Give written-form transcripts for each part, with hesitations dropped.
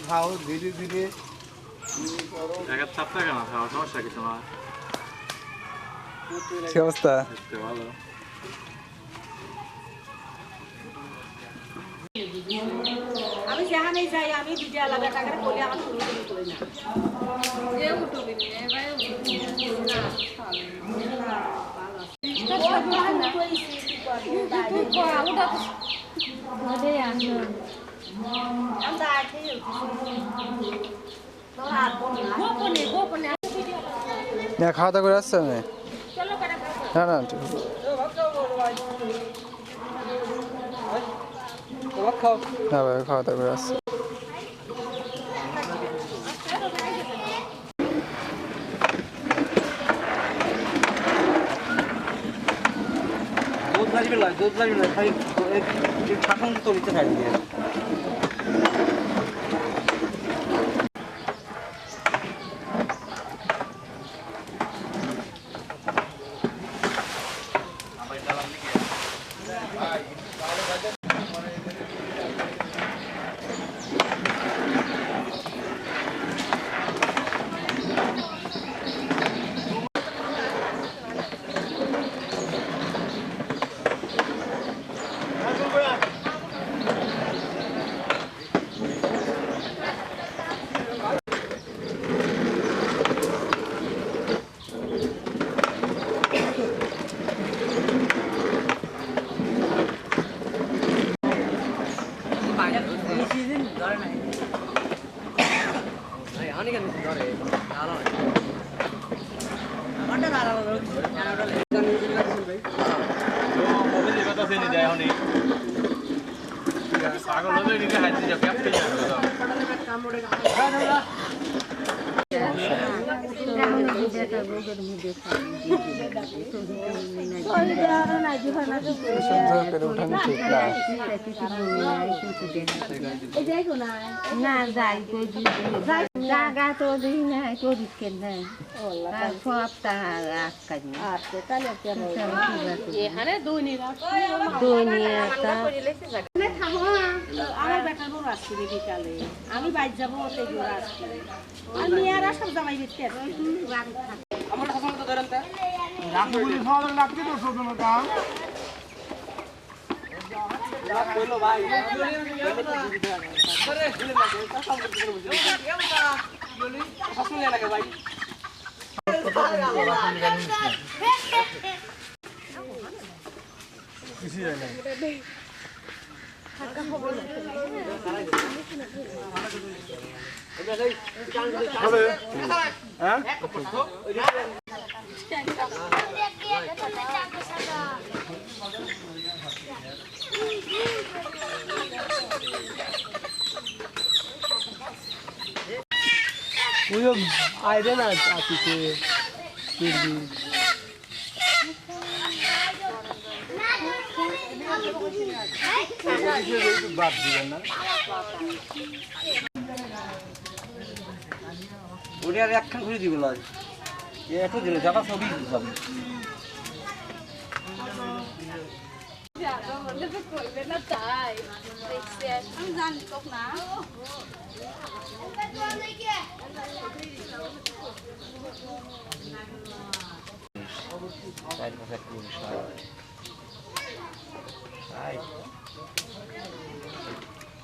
খাও ধীরে ধীরে কি অবস্থা? ভালো। আমি যেখানে যাই আমি ভিডিও আলাদা টাকা করে আমার শুরু করি না যে উঠবে না খাওয়া দাওয়া করে আসছে না? না না খাওয়া দাওয়া করে আসছে। दूध लागবে না খাই শাসন তো নিতে খাই দিয়ে জায়গা তো দিই না পরিষ্কার নেই সব এখানে দুনিয়া আমার বেটার বড় আসছে বিকালে আমি বাইর যাবো আর মেয়েরা সব জামাই বেঁচে আমার শাসন তো ধরেন তা কইলো ভাই শাসন লাগে ভাই কিছু যায় না। হ্যাঁ आए ना आती से फिर भी बात दिया ना ওরে আর একখান করে দিব না এ এত দিলে যাবা সবই যাবে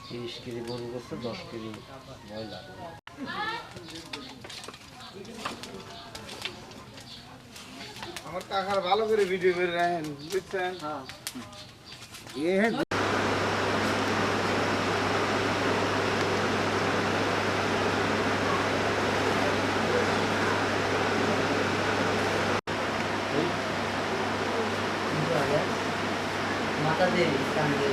তিরিশ কেজি গরু করছে 10 কেজি ময়লা আমার কাকার ভালো করে ভিডিও করে রাখেন বুঝছেন হ্যাঁ মাথা দিয়ে কান দিয়ে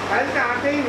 कल आते ही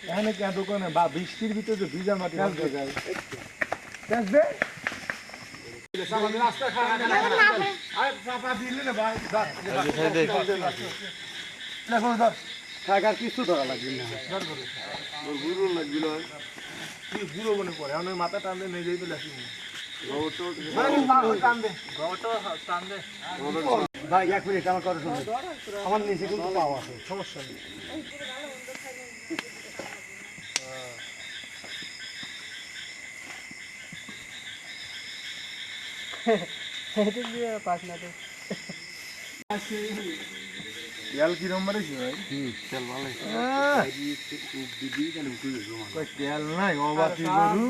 এখানে কেন দোকানে বা বৃষ্টির ভিতরে তো ভিজা মাটি আসবে রাস্তা খাবার কিছু ধরা লাগবে না গুঁড়ো লাগছিল গুঁড়ো মনে পড়ে আমার মাথা টানতে নিয়ে যাই পেলে ভাই 1 মিনিট আমার কথা শুনুন আমার নিচে কিন্তু পাওয়া আছে সমস্যা নেই তেল কি নম্বর আছে ভাই তেল ভালো তেল নাই অবাতি গরু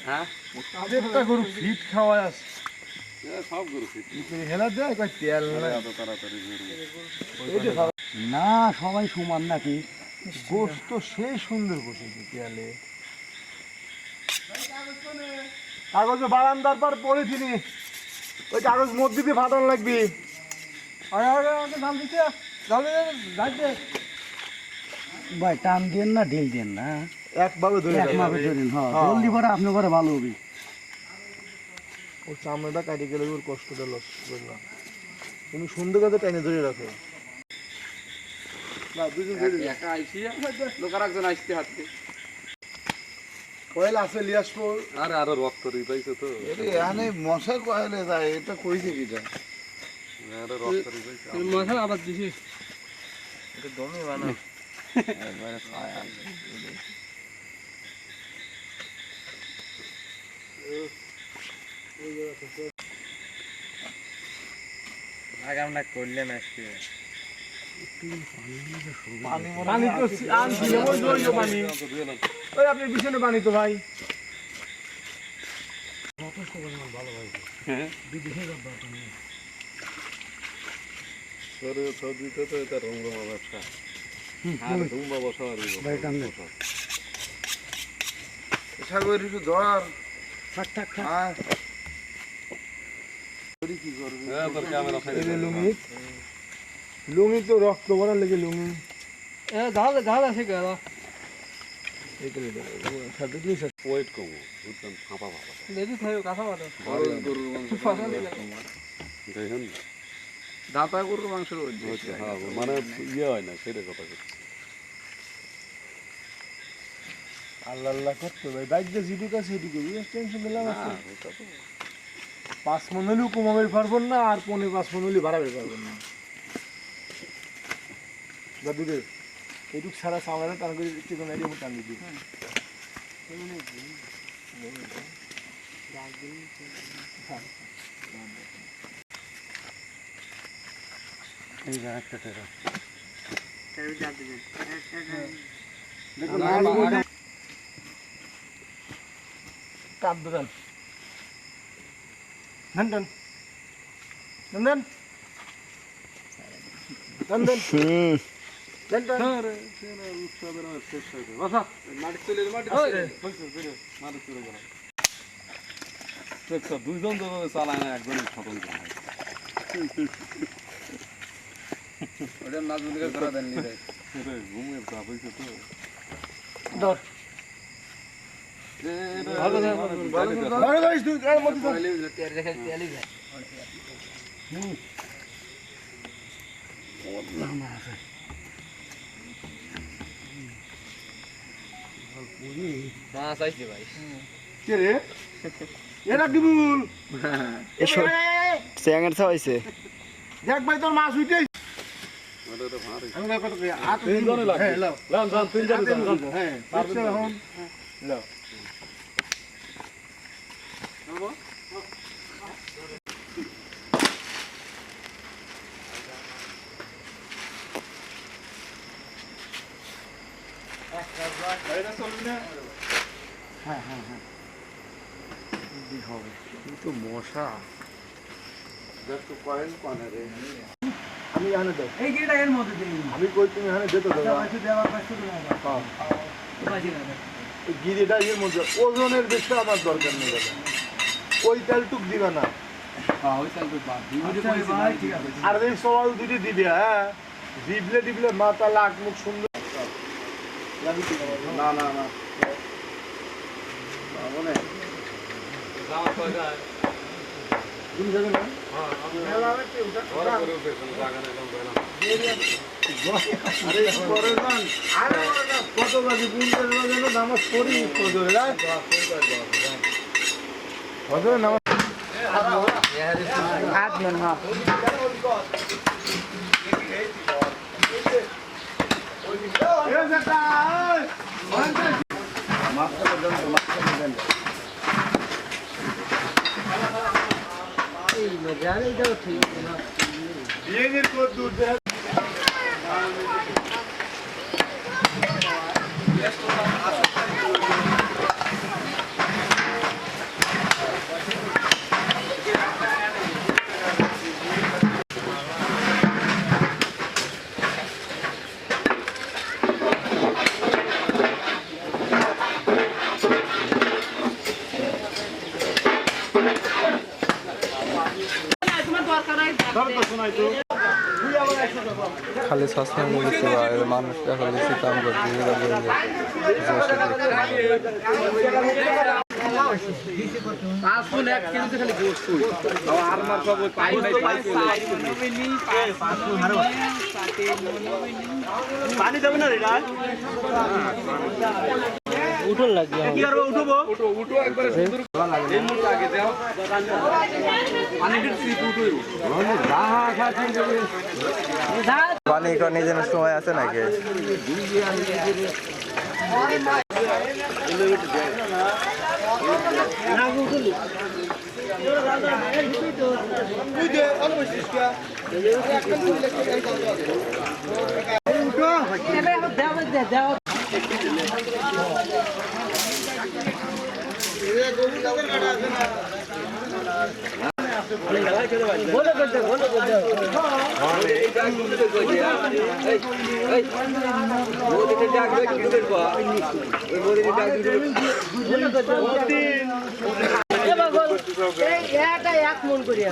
হ্যাঁ একটা গরু ফিট খাওয়া আছে সব গরু ফিট হেলা দেয় কই তেল নাই এত তাড়াতাড়ি না সবাই সমান নাকি গোশত সেই সুন্দর বসেছে তেলে কাগজ বারান্দার পর পড়েছিনি ওই কাগজ মধ্যে দিয়ে ফাটানো লাগবে ভাই টান দেন না ঢিল দেন না একভাবে ধরেন জলদি করে আপনি করে ভালো হবে ওর চামড়াটা কাটে গেলে ওর কষ্টটা লস করবে না তুমি সুন্দর করে টাইনে ধরে রাখো না দুজন একা আইছি লোকার একজন আইছে হাতে কয়েল আছে লিয়াসপুর আরে আরো রক্ত রি পাইছো তো এখানে মশা কয়েলে যায় এটা কইছে কিটা আরে রক্ত রি পাইছো মশা আবার দিছি এটা দমে বানা একবারে খায় আগামটা করলেন আজকে পানি তো আনছি ওই পানি ওই আপনি পিছনে পানি তো ভাই যথেষ্ট পরিমাণ ভালো ভাই হ্যাঁ বিদেশে যাব আপনি সরে সদিতে তো এটা রংরমা ব্যবসা আর রুমবা বসা আর ভাই টান দে সাগর একটু ধর থাক থাক থাক কি করবে হ্যাঁ তোর ক্যামেরা খাইলে লুঙ্গি লুঙ্গি তো রক্ত ভরা লেগে লুঙ্গি ঝাল আছে কেন ওয়েট কমো বুঝলাম ফাঁপা ফাঁপা দেখি খাই কাঁচা মাথা গরুর মাংস দেখেন দাঁতা গরুর মাংসের হ্যাঁ মানে ইয়ে হয় না সেটা কথা আল্লাহ আল্লাহ করতে ভাই বাইক দিয়ে যেটুকু আছে সেটুকু টেনশন দিলাম আছে 5 মন হলেও কমাবে পারবেন না আর 5.5 মন হলেও বাড়াবে পারবেন না দাদু রে এইটুক সারা সামনে টান করে দিচ্ছি কোনো আইডিয়া টান দিবি এই একটা টাকা দেখো কাপ দেন নন্দন নন্দন নন্দন দুইজন তো চালায় না একজনের স্বতন্ত্র ওটা নাজুলিকে করা দেননি রে ঘুমের চাপ হয়েছে তো ধর ভালো গাইস তুই আর মত ধর তেল রেখে তেলই যায় ও নাম আছে মাছ আইছে ভাই কে রে এরা কি বল স্যাঙ্গার ছাইছে দেখ ভাই তোর মাছ উঠে আমি কত তিন জনে লাগে হ্যাঁ লাও লাম জান তিন জনে হ্যাঁ পারবে এখন লাও হ্যাঁ হ্যাঁ হ্যাঁ হবে কিন্তু মশা দেখো কয়েন কোনে রে আমি এখানে দেব এই গেটা এর মধ্যে দিই আমি কই তুমি এখানে যেতে দাও কিছু দেওয়ার পাশে তো না হ্যাঁ বাজি না এই গিরিটা এর মধ্যে ওজনের বেশি আমার দরকার নেই দাদা ওই তেলটুক দিবা না হ্যাঁ ওই চাল তো বাদ ভিডিও করে ভাই ঠিক আছে আর এই সওয়াল দুটি দিবে হ্যাঁ দিবলে মাথা লাখ মুখ সুন্দর না না না মনে যাওয়া কয়টা তুমি যাবে না হ্যাঁ মেলা কি ওটা ওরা করে পেছন জায়গা না কম গেলাম আরে পরে যান আরে কত বাজে 50 বাজে নামাজ পড়ি ফজরে রাত ফজরে নামাজ হাত মন হ্যাঁ খালি সস্তা মিলছে মানুষ এখন বেশি কাম করছে পানি দেবে না রে উঠল লাগবে কি আর উঠবো উঠো একবারে সুন্দর এই মুহূর্তে আগে দাও পানির ট্রিপ উঠো পানি কোন যেন সময় আছে নাকি এক মন করিয়া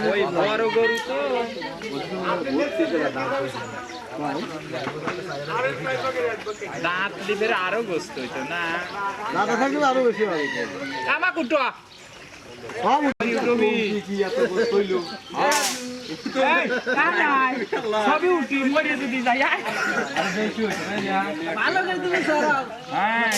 ওই বড় গরু তো দাঁত দিবের আরো গোস্ত হইতো না দাদা থাকলে আরো বেশি হবে আমা কুটো সবই উঠি মরে যদি যাই ভালো করে তুমি সরাও হ্যাঁ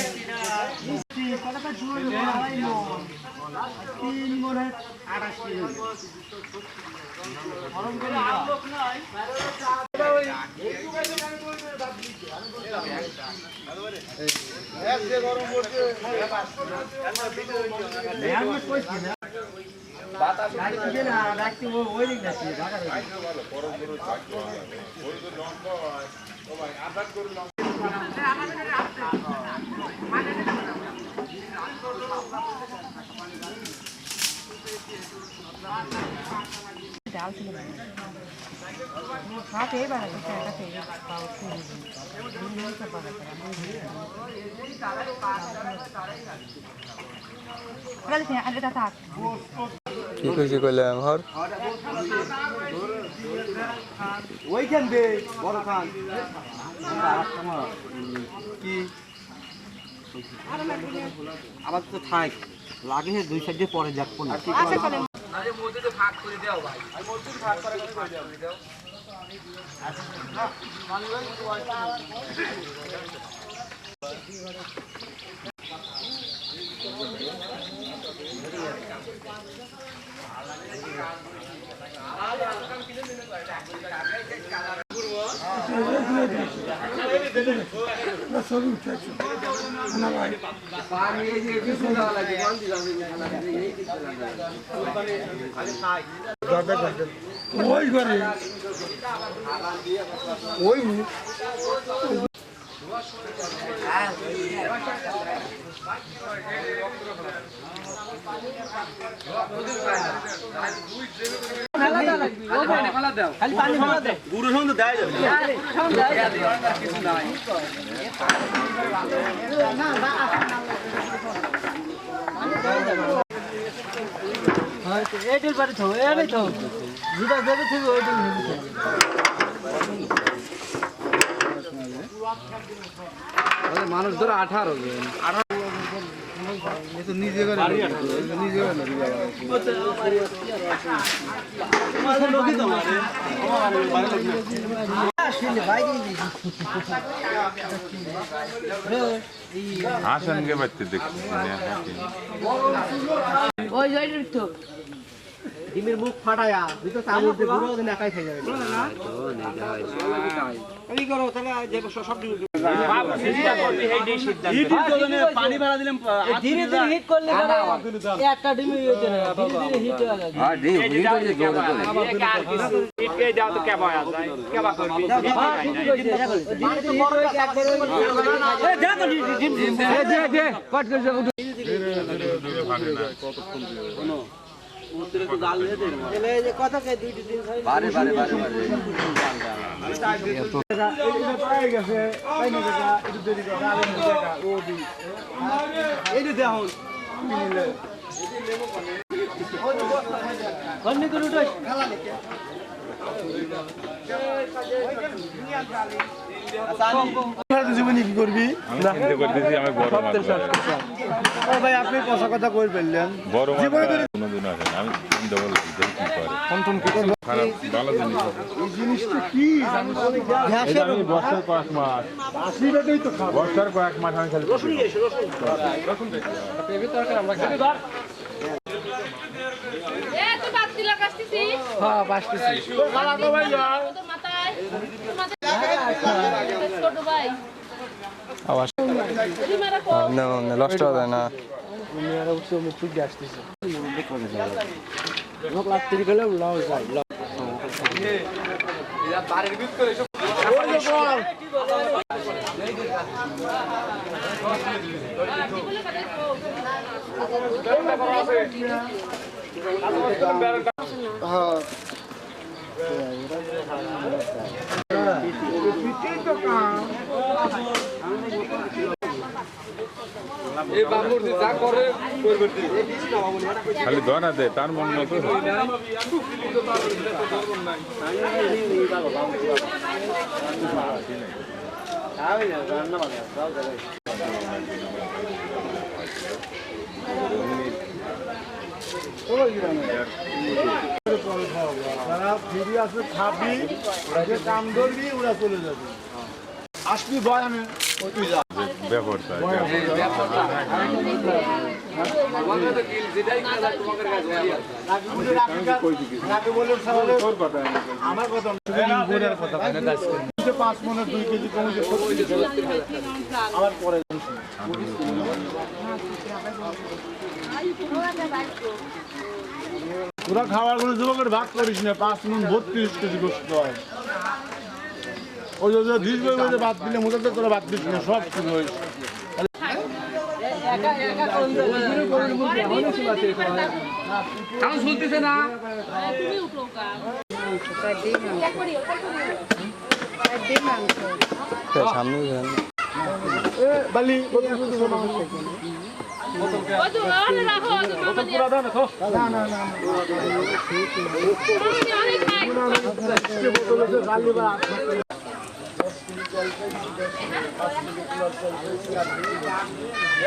কি খুশি করলে আমার ওইখান দে বড় খান কি আবার তো থাক লাগে দুই সাইডে পরে যাক কোন ওই করে ওই খালি পানি ফেলা দাও গুরু সঙ্গে দেয় এইটার বাড়ি থাকো এটাই থাকো যেটা দেবে থেকে ওইটাই মানুষ ধরো 18 নিজে করে নিজে আসনকে বাড়তে দেখছি ওই জয়টার তো ডিমের মুখ ফাটায়া ভিতর চামচ দিয়ে পুরো দিন একাই খেয়ে যাবে এই করো তাহলে যে সব পানি ভরা দিলাম ধীরে ধীরে হিট করলে একটা ডিমে হইতে না ধীরে ধীরে হিট হয়ে যাবে আর ডিম হিট হয়ে যায় হিট কে দাও তো কেবা যায় কেবা করবি ধীরে ধীরে হিট হয়ে একবার ওই দেখো ডিম দে দে কট করে যাও কথা কে দুইটি দিন ধরে বারে বারে বারে পাই গেছে পাই না গেছে একটু দেরি করে আরে জায়গা ও দি এই যে দেখুন মিলে বন্ধ করে উঠো খেলা লিখে জীবনে কি করবি চিন্তা করতেছি আমি বড় মাছ ও ভাই আপনি কথা কথা কই বললেন বড় মাছ কোনোদিন আসে না আমি চিন্তা করলাম যে কি করে কোন কি করব খারাপ ভালো জিনিস এই জিনিসটা কি গ্যাসের বর্ষার কয়েক মাস আসিবেই তো খাবো বর্ষার কয়েক মাস আমি খালি রসুন রসুন তুই বাদ দিলা কাটতেছি হ্যাঁ বাসতেছি তো মাথায় ছোট ভাই আওয়াজ রিমারা কো না নষ্ট হবে না মেয়েরা উঠছে মুখ টুক আসতেছে লোক লাগতে গেলে লাও যায় খালি ধরা দে তার মন মতো যারা ফিরি আছে খাবি যে কাম ধরবি ওরা চলে যাবে আসবি ভয় আমি ব্যাপারটা আমার কথা 5 মনে 2 কেজি কমে আবার পরে তোরা খাবার গুলো যুবকের ভাগ করিস না 5 মন 32 কেজি গোস্ত হয় ওই যে দিস বই বাদ দিলে মোটাতে তোরা বাদ দিস না সব শুরু হয়েছে তুমি উঠো কা মাংস কাটি মাংস সামনে যান বালি না না না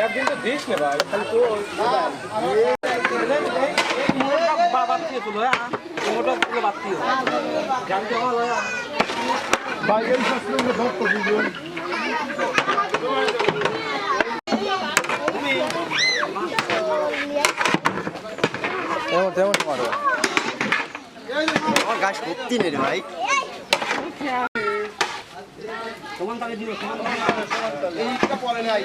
একদিন তো দিস না ভাই খালি তো বাড়তি তুলো হ্যাঁ মোটা তুলো বাড়তি জানি তো ভালো ভাই এই শাস্ত্রে ভক্ত বুঝুন তেমন তেমন টমাটো আমার গাছ সত্যি নেই রে ভাই সমান তাকে দিও এইটা পরে নাই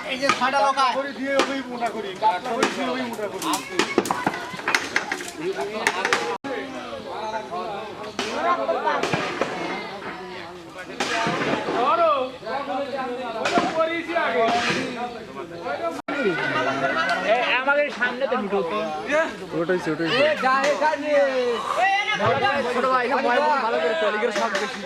এই যে ছাড়া লোকা করে দিয়ে ওই মোটা করি কাটলা করে দিয়ে ওই মোটা করি আমাদের সামনে তো ভিডিও তো ওটাইছে ছোট ভাই ভালো করে চলিগের সব বেশি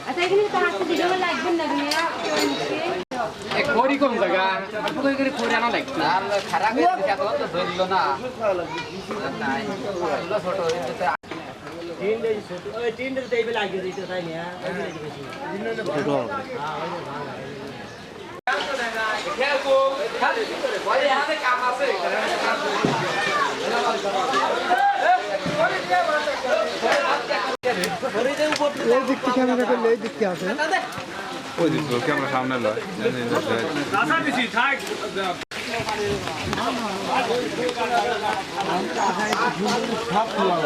আচ্ছা এখানে তো হাতে ভিডিও লাগবে না ভাইয়া খড়ি কোন জায়গা পুরো করে খড়ি আনা লাগবে আর খারাপ হয়ে গেছে তো ধরলো না নাই ছোট হইছে টিন্ডে তো এই বেলা আগে দিতে তাই না ছোট কাম আছে এই দিক থেকে ক্যামেরা করলে এই দিক থেকে আসে ওই দিন তোর ক্যামেরা সামনে লয় সব খোলা